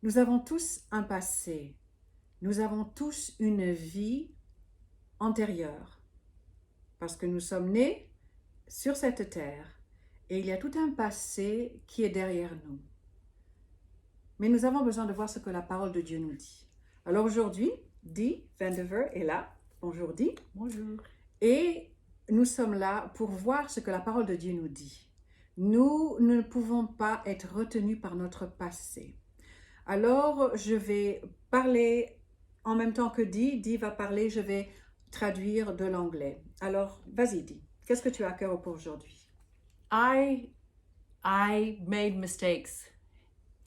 Nous avons tous un passé. Nous avons tous une vie antérieure. Parce que nous sommes nés sur cette terre et il y a tout un passé qui est derrière nous. Mais nous avons besoin de voir ce que la parole de Dieu nous dit. Alors aujourd'hui, Dee Vandever est là. Bonjour Dee. Bonjour. Et nous sommes là pour voir ce que la parole de Dieu nous dit. Nous ne pouvons pas être retenus par notre passé. Alors, je vais parler en même temps que Dee. Dee va parler, je vais traduire de l'anglais. Alors, vas-y Dee. Qu'est-ce que tu as à cœur pour aujourd'hui? I made mistakes.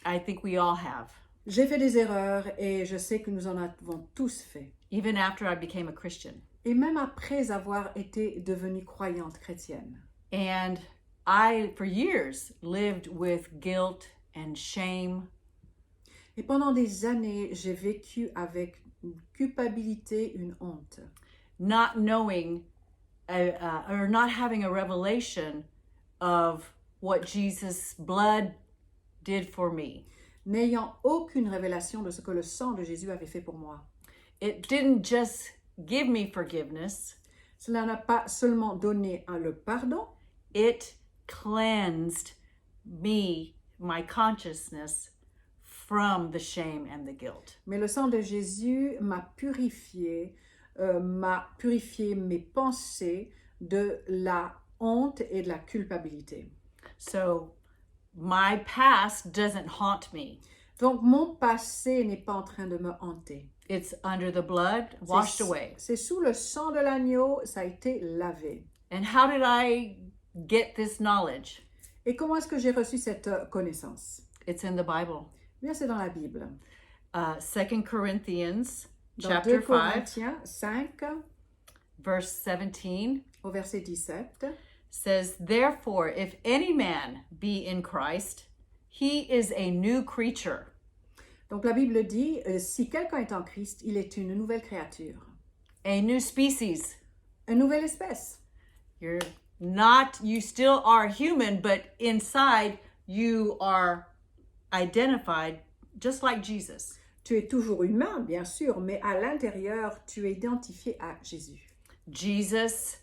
I think we all have. J'ai fait des erreurs et je sais que nous en avons tous fait. Even after I became a Christian. Et même après avoir été devenue croyante chrétienne. And I, for years, lived with guilt and shame. Et pendant des années, j'ai vécu avec une culpabilité, une honte. Not knowing or not having a revelation of what Jesus' blood did for me. N'ayant aucune révélation de ce que le sang de Jésus avait fait pour moi. It didn't just give me forgiveness. Cela n'a pas seulement donné le pardon. It cleansed me, my consciousness, from the shame and the guilt. Mais le sang de Jésus m'a purifié mes pensées de la honte et de la culpabilité. So my past doesn't haunt me. Donc mon passé n'est pas en train de me hanter. It's under the blood, washed away. C'est sous le sang de l'agneau, ça a été lavé. And how did I get this knowledge? Et comment est-ce que j'ai reçu cette connaissance? It's in the Bible. Bien, c'est dans la Bible. 2 Corinthians Dans chapter 2 5, Corinthiens 5, verse 17 au verset 17, says, "Therefore, if any man be in Christ, he is a new creature." donc la Bible dit, si quelqu'un est en Christ, il est une nouvelle créature, A new species. une nouvelle espèce. You still are human, but inside you are identified just like Jesus. Tu es toujours humain, bien sûr, mais à l'intérieur, tu es identifié à Jésus. Jesus,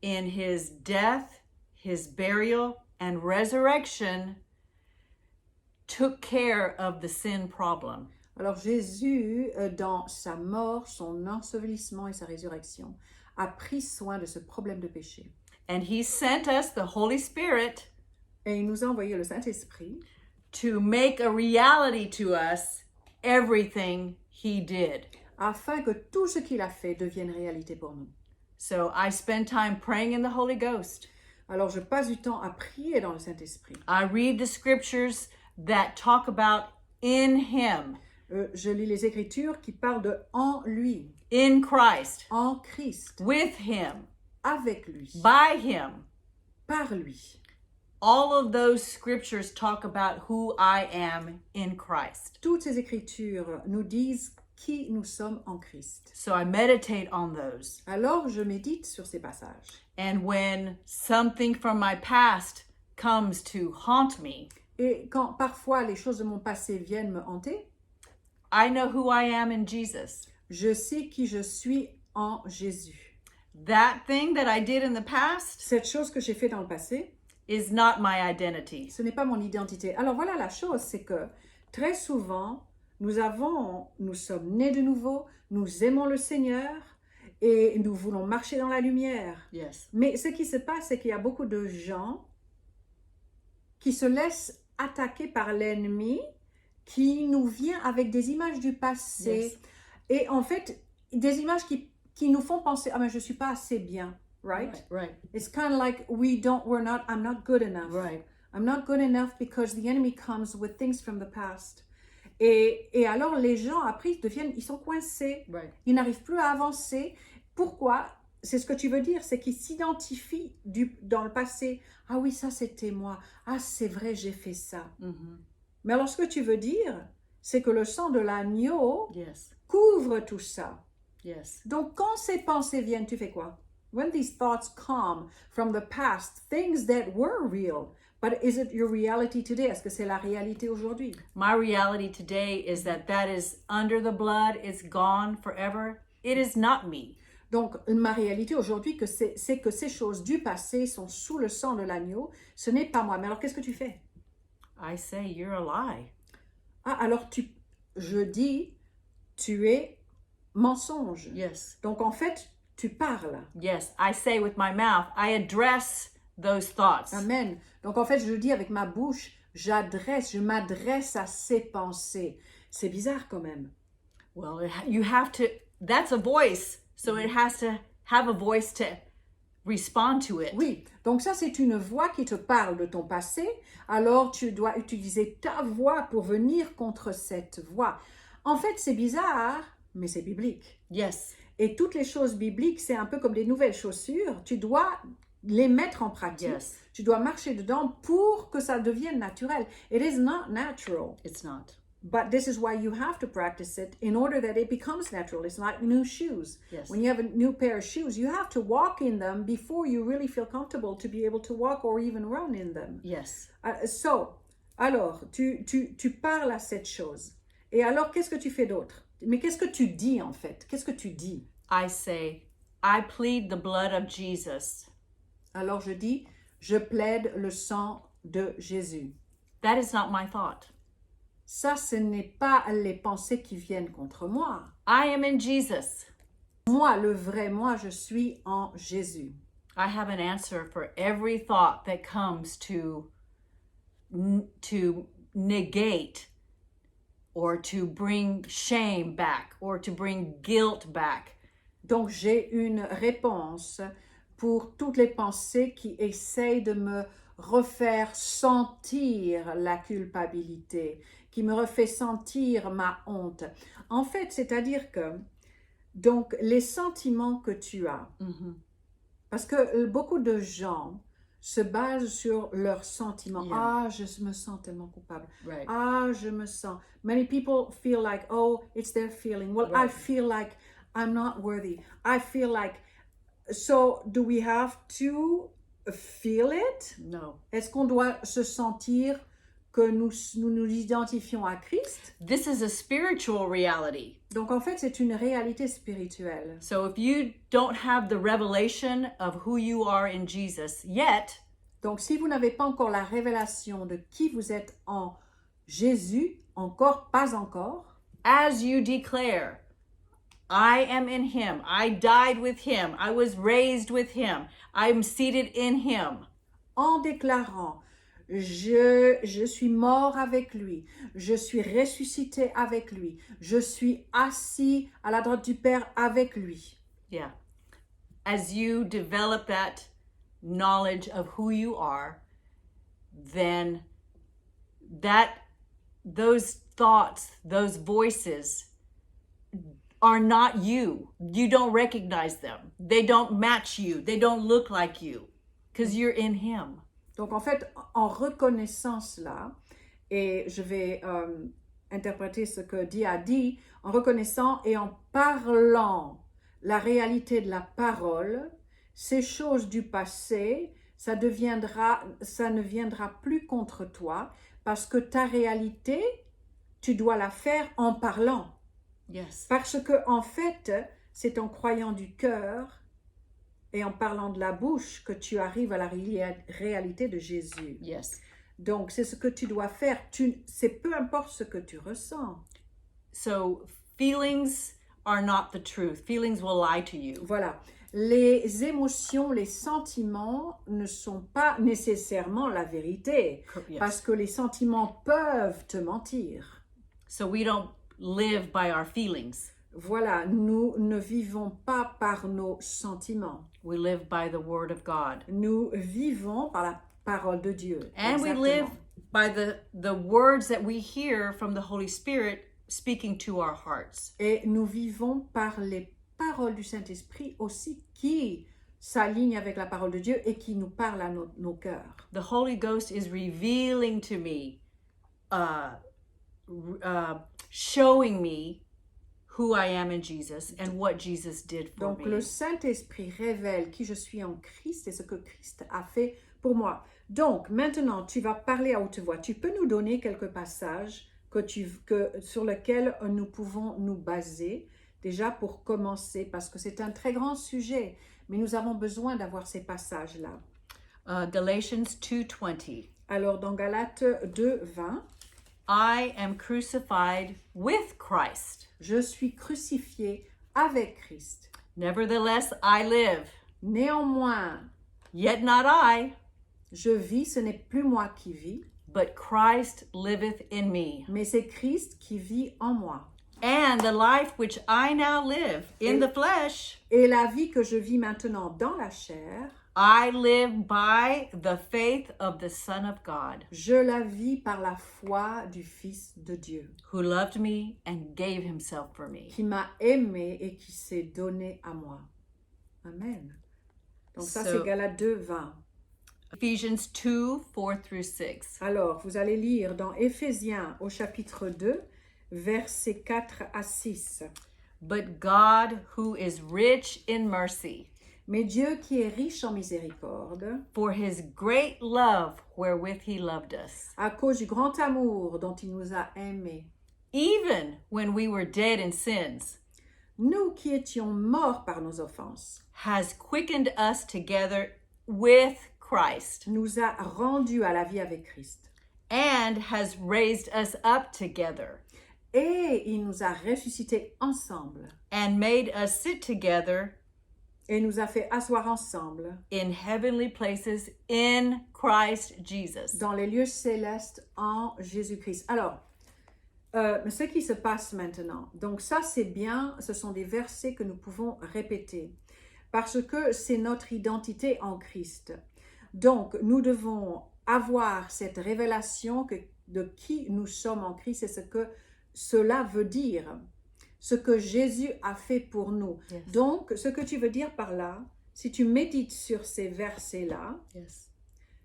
in his death, his burial, and resurrection, took care of the sin problem. Alors Jésus, dans sa mort, son ensevelissement et sa résurrection, a pris soin de ce problème de péché. And he sent us the Holy Spirit Et il nous a envoyé le Saint-Esprit to make a reality to us everything he did. afin que tout ce qu'il a fait devienne réalité pour nous. So I spend time praying in the Holy Ghost. Alors je passe du temps à prier dans le Saint-Esprit. I read the scriptures that talk about in him, Je lis les Écritures qui parlent de en lui, in Christ, en Christ, with him, avec lui, by him. par lui. All of those scriptures talk about who I am in Christ. Toutes ces Écritures nous disent qui nous sommes en Christ. So I meditate on those. Alors je médite sur ces passages. And when something from my past comes to haunt me, Et quand parfois les choses de mon passé viennent me hanter, I know who I am in Jesus. je sais qui je suis en Jésus. That thing that I did in the past Cette chose que j'ai fait dans le passé, is not my identity. ce n'est pas mon identité. Alors voilà la chose, c'est que très souvent, nous sommes nés de nouveau, nous aimons le Seigneur et nous voulons marcher dans la lumière. Yes. Mais ce qui se passe, c'est qu'il y a beaucoup de gens qui se laissent attaquer par l'ennemi, qui nous vient avec des images du passé. Yes. Et en fait, des images qui nous font penser, ah mais je ne suis pas assez bien, right? Right. It's kind of like I'm not good enough. Right. I'm not good enough because the enemy comes with things from the past. Et alors les gens après ils sont coincés. Right. Ils n'arrivent plus à avancer. Pourquoi? C'est ce que tu veux dire, c'est qu'ils s'identifient dans le passé. Ah oui, ça c'était moi. Ah c'est vrai, j'ai fait ça. Mm-hmm. Mais alors ce que tu veux dire, c'est que le sang de l'agneau Yes. couvre tout ça. Yes. Donc quand ces pensées viennent, tu fais quoi? when these thoughts come from the past, things that were real, but is it your reality today? Est-ce que c'est la réalité aujourd'hui? My reality today is that is under the blood, it's gone forever. It is not me. Donc, ma réalité aujourd'hui, c'est que ces choses du passé sont sous le sang de l'agneau. Ce n'est pas moi. Mais alors, qu'est-ce que tu fais? I say you're a lie. Ah, alors je dis, tu es mensonge. Yes. Donc, en fait, tu parles. Yes, I say with my mouth, I address those thoughts. Amen. Donc, en fait, je dis avec ma bouche, je m'adresse à ces pensées. C'est bizarre quand même. Well, you have to, that's a voice. So it has to have a voice to respond to it. Oui, donc ça c'est une voix qui te parle de ton passé, alors tu dois utiliser ta voix pour venir contre cette voix. En fait, c'est bizarre, mais c'est biblique. Yes. Et toutes les choses bibliques, c'est un peu comme des nouvelles chaussures, tu dois les mettre en pratique. Yes. Tu dois marcher dedans pour que ça devienne naturel. It is not natural. It's not. But this is why you have to practice it in order that it becomes natural. It's like new shoes. Yes. When you have a new pair of shoes, you have to walk in them before you really feel comfortable to be able to walk or even run in them. Yes. Alors, tu parles à cette chose. Et alors, qu'est-ce que tu fais d'autre? Mais qu'est-ce que tu dis en fait? Qu'est-ce que tu dis? I say, I plead the blood of Jesus. Alors, je dis, je plaide le sang de Jésus. That is not my thought. Ça, ce n'est pas les pensées qui viennent contre moi. I am in Jesus. Moi, le vrai moi, je suis en Jésus. I have an answer for every thought that comes to negate or to bring shame back or to bring guilt back. Donc, j'ai une réponse pour toutes les pensées qui essayent de me refaire sentir la culpabilité, qui me refait sentir ma honte. En fait, c'est-à-dire que, donc, les sentiments que tu as, parce que beaucoup de gens se basent sur leurs sentiments. Yeah. Ah, je me sens tellement coupable. Right. Ah, je me sens. Many people feel like, oh, it's their feeling. Well, I Right. feel like I'm not worthy. I feel like... So, do we have to feel it? No. Est-ce qu'on doit se sentir que nous identifions à Christ? This is a spiritual reality. Donc en fait, c'est une réalité spirituelle. So if you don't have the revelation of who you are in Jesus yet, Donc si vous n'avez pas encore la révélation de qui vous êtes en Jésus, pas encore, as you declare, I am in him, I died with him, I was raised with him, I'm seated in him. En déclarant, je suis mort avec lui, je suis ressuscité avec lui, je suis assis à la droite du Père avec lui. Yeah. As you develop that knowledge of who you are, then those thoughts, those voices are not you. You don't recognize them. They don't match you. They don't look like you because you're in him. Donc en fait, en reconnaissant cela, et je vais interpréter ce que Di a dit, en reconnaissant et en parlant la réalité de la parole, ces choses du passé, ça ne viendra plus contre toi, parce que ta réalité, tu dois la faire en parlant. Yes. Parce que en fait, c'est en croyant du cœur et en parlant de la bouche que tu arrives à la réalité de Jésus. Yes. Donc, c'est ce que tu dois faire. C'est peu importe ce que tu ressens. So, feelings are not the truth. Feelings will lie to you. Voilà. Les émotions, les sentiments ne sont pas nécessairement la vérité. Yes. Parce que les sentiments peuvent te mentir. So, we don't live by our feelings. Voilà, nous ne vivons pas par nos sentiments. We live by the word of God. Nous vivons par la parole de Dieu. And we Exactement. live by the words that we hear from the Holy Spirit speaking to our hearts. Et nous vivons par les paroles du Saint-Esprit aussi qui s'alignent avec la parole de Dieu et qui nous parlent à nos cœurs. The Holy Ghost is revealing to me, showing me who I am in Jesus and what Jesus did for Donc me. le Saint-Esprit révèle qui je suis en Christ et ce que Christ a fait pour moi. Donc maintenant, tu vas parler à haute voix. Tu peux nous donner quelques passages sur lesquels nous pouvons nous baser, déjà pour commencer, parce que c'est un très grand sujet, mais nous avons besoin d'avoir ces passages-là. Galatians 2:20. Alors dans Galates 2:20, I am crucified with Christ. je suis crucifié avec Christ. Nevertheless, I live. Néanmoins, Yet not I, je vis, ce n'est plus moi qui vis, but Christ liveth in me. mais c'est Christ qui vit en moi. And the life which I now live in the flesh, Et la vie que je vis maintenant dans la chair, I live by the faith of the Son of God, je la vis par la foi du Fils de Dieu, who loved me and gave himself for me. qui m'a aimé et qui s'est donné à moi. Amen. Donc ça, So- c'est Galates 2:20. Ephesians 2:4-6. Alors, vous allez lire dans Éphésiens au chapitre 2, versets 4 à 6. But God, who is rich in mercy, Mais Dieu qui est riche en miséricorde, for his great love wherewith he loved us, à cause du grand amour dont il nous a aimés, even when we were dead in sins, nous qui étions morts par nos offenses, has quickened us together with Christ, nous a rendus à la vie avec Christ. and has raised us up together, Et il nous a ressuscités ensemble and made us sit together et nous a fait asseoir ensemble in heavenly places in Christ Jesus. dans les lieux célestes en Jésus-Christ. Alors, ce qui se passe maintenant, donc ça c'est bien, ce sont des versets que nous pouvons répéter parce que c'est notre identité en Christ. Donc, nous devons avoir cette révélation de qui nous sommes en Christ et ce que cela veut dire, ce que Jésus a fait pour nous. Yes. Donc, ce que tu veux dire par là, si tu médites sur ces versets-là, Yes.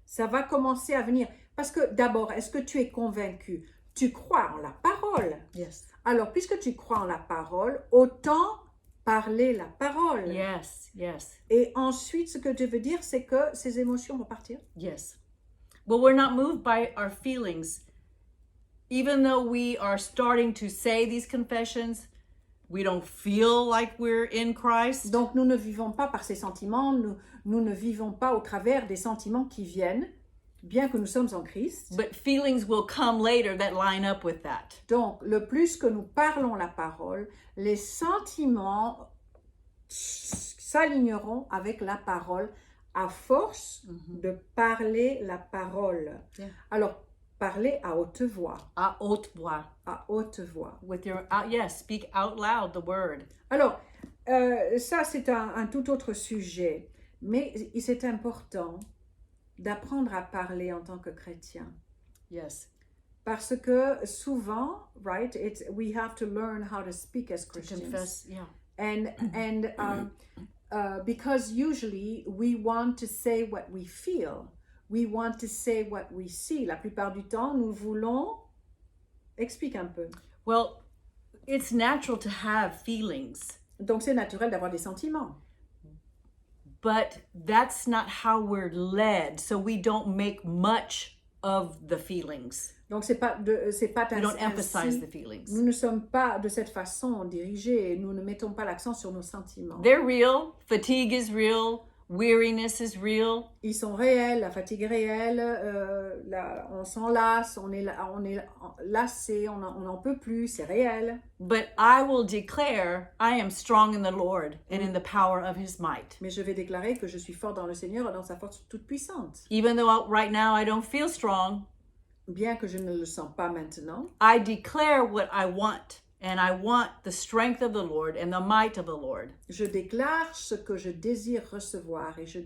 ça va commencer à venir. Parce que d'abord, est-ce que tu es convaincu? Tu crois en la parole. Yes. Alors, puisque tu crois en la parole, autant parler la parole. Yes. Yes. Et ensuite, ce que je veux dire, c'est que ces émotions vont partir. Yes. Well, we're not moved by our feelings. Even though we are starting to say these confessions, we don't feel like we're in Christ. Donc, nous ne vivons pas par ces sentiments, nous ne vivons pas au travers des sentiments qui viennent, bien que nous sommes en Christ. But feelings will come later that line up with that. Donc, le plus que nous parlons la parole, les sentiments s'aligneront avec la parole à force de parler la parole. Yeah. Alors, parler à haute voix, À haute voix. à haute voix. With your, yes, speak out loud the word. Alors, ça c'est un tout autre sujet, mais c'est important d'apprendre à parler en tant que chrétien. Yes. Parce que souvent, right, we have to learn how to speak as To Christians. confess, yeah. And because usually we want to say what we feel, we want to say what we see. La plupart du temps, nous voulons. Explique un peu. Well, it's natural to have feelings, Donc c'est naturel d'avoir des sentiments, but that's not how we're led. So we don't make much of the feelings. donc c'est pas We don't emphasize ainsi. the feelings. Nous ne sommes pas de cette façon dirigés. Nous ne mettons pas l'accent sur nos sentiments. They're real. Fatigue is real. Weariness is real. Ils sont réels, la fatigue est réelle, on s'en lasse, on est lassé, on n'en peut plus, c'est réel. But I will declare I am strong in the Lord and in the power of his might. Mais je vais déclarer que je suis fort dans le Seigneur et dans sa force toute puissante. Even though right now I don't feel strong, Bien que je ne le sens pas maintenant, I declare what I want. And I want the strength of the Lord and the might of the Lord. je déclare ce que je désire recevoir et je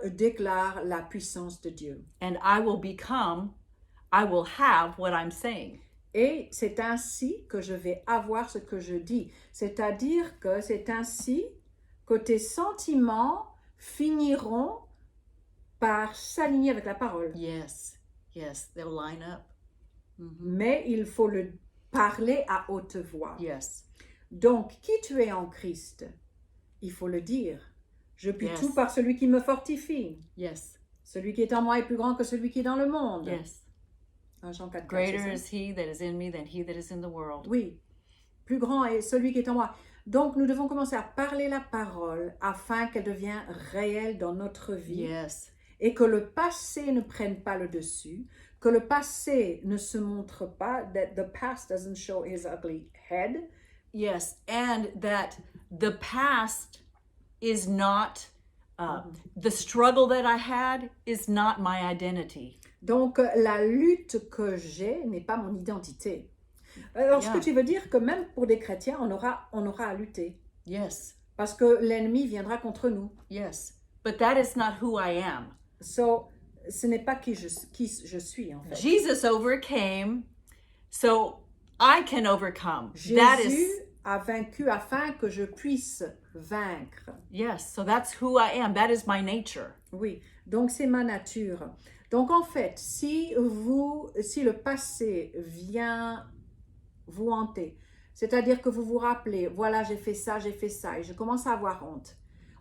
déclare la puissance de Dieu. And I will have what I'm saying. Et c'est ainsi que je vais avoir ce que je dis. C'est-à-dire que c'est ainsi que tes sentiments finiront par s'aligner avec la parole. Yes, yes, they'll line up. Mais il faut le parler à haute voix. Yes. Donc, qui tu es en Christ? Il faut le dire. Je puis Yes. tout par celui qui me fortifie. Yes. Celui qui est en moi est plus grand que celui qui est dans le monde. Yes. 1 Jean 4, Greater c'est ça? is he that is in me than he that is in the world. Oui, plus grand est celui qui est en moi. Donc, nous devons commencer à parler la parole afin qu'elle devienne réelle dans notre vie Yes. et que le passé ne prenne pas le dessus, que le passé ne se montre pas, that the past doesn't show his ugly head. Yes. And that the past is not, the struggle that I had is not my identity. Donc, la lutte que j'ai n'est pas mon identité. Alors, ce que tu veux dire que même pour des chrétiens, on aura à lutter. Yes. Parce que l'ennemi viendra contre nous. Yes. But that is not who I am. So, ce n'est pas qui je suis, en fait. Jesus overcame, so I can overcome. That Jésus is, a vaincu afin que je puisse vaincre. yes, so that's who I am. That is my nature. Oui, donc c'est ma nature. Donc en fait, si le passé vient vous hanter, c'est-à-dire que vous vous rappelez, voilà, j'ai fait ça, et je commence à avoir honte.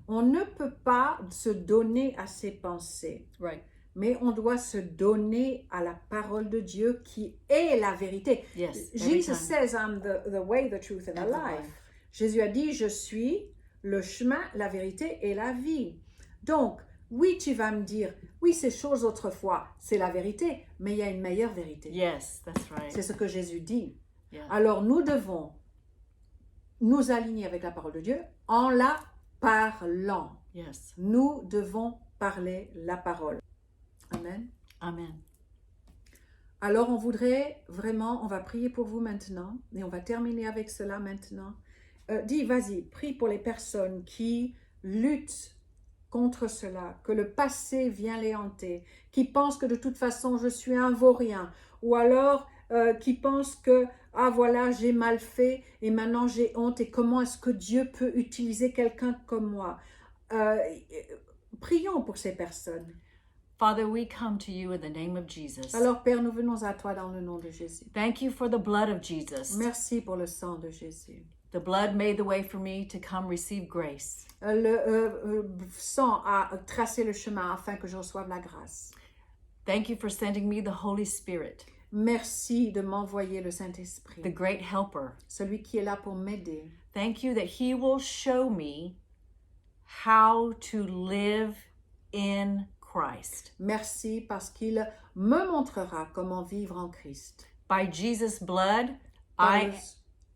On ne peut pas se donner à ses pensées, Right. mais on doit se donner à la parole de Dieu qui est la vérité. Yes. every Jesus time. says, I'm the way, the truth and the And the life. life. Jésus a dit, je suis le chemin, la vérité et la vie. Donc, oui, tu vas me dire, oui, ces choses autrefois, c'est la vérité, mais il y a une meilleure vérité. Yes, that's right. C'est ce que Jésus dit. Yeah. Alors, nous devons nous aligner avec la parole de Dieu en la parlant. Yes. Nous devons parler la parole. Amen. Amen. Alors, on va prier pour vous maintenant, et on va terminer avec cela maintenant. Dis, vas-y, prie pour les personnes qui luttent contre cela, que le passé vient les hanter, qui pensent que de toute façon je suis un vaurien, ou alors qui pensent que, ah voilà, j'ai mal fait et maintenant j'ai honte, et comment est-ce que Dieu peut utiliser quelqu'un comme moi? Prions pour ces personnes. Father, we come to you in the name of Jesus. Alors Père, nous venons à toi dans le nom de Jésus. Thank you for the blood of Jesus. Merci pour le sang de Jésus. The blood made the way for me to come receive grace. Le sang a tracé le chemin afin que je reçoive la grâce. Thank you for sending me the Holy Spirit, Merci de m'envoyer le Saint-Esprit, the great helper. celui qui est là pour m'aider. Thank you that he will show me how to live in Christ. Merci parce qu'il me montrera comment vivre en Christ. By Jesus' blood, Par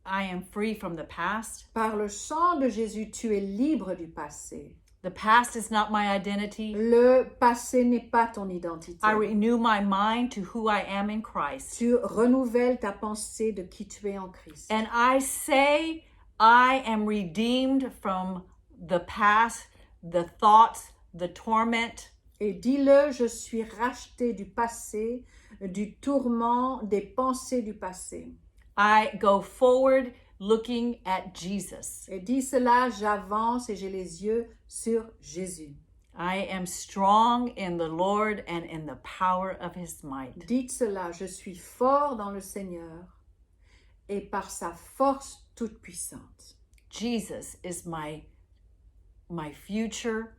I am free from the past. par le sang de Jésus, tu es libre du passé. The past is not my identity. Le passé n'est pas ton identité. I renew my mind to who I am in Christ. Tu renouvelles ta pensée de qui tu es en Christ. And I say I am redeemed from the past, the thoughts, the torment. Et dis-le, je suis racheté du passé, du tourment, des pensées du passé. I go forward looking at Jesus. Et dis cela, j'avance et j'ai les yeux sur Jésus. I am strong in the Lord and in the power of his might. Dites cela, je suis fort dans le Seigneur et par sa force toute puissante. Jesus is my future,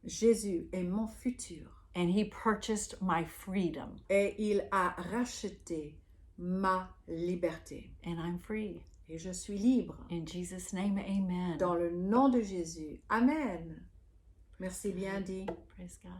Jésus est mon futur and he purchased my freedom, et il a racheté ma liberté. and I'm free. Et je suis libre. In Jesus' name, amen. Dans le nom de Jésus. Amen. Merci bien dit. Praise God.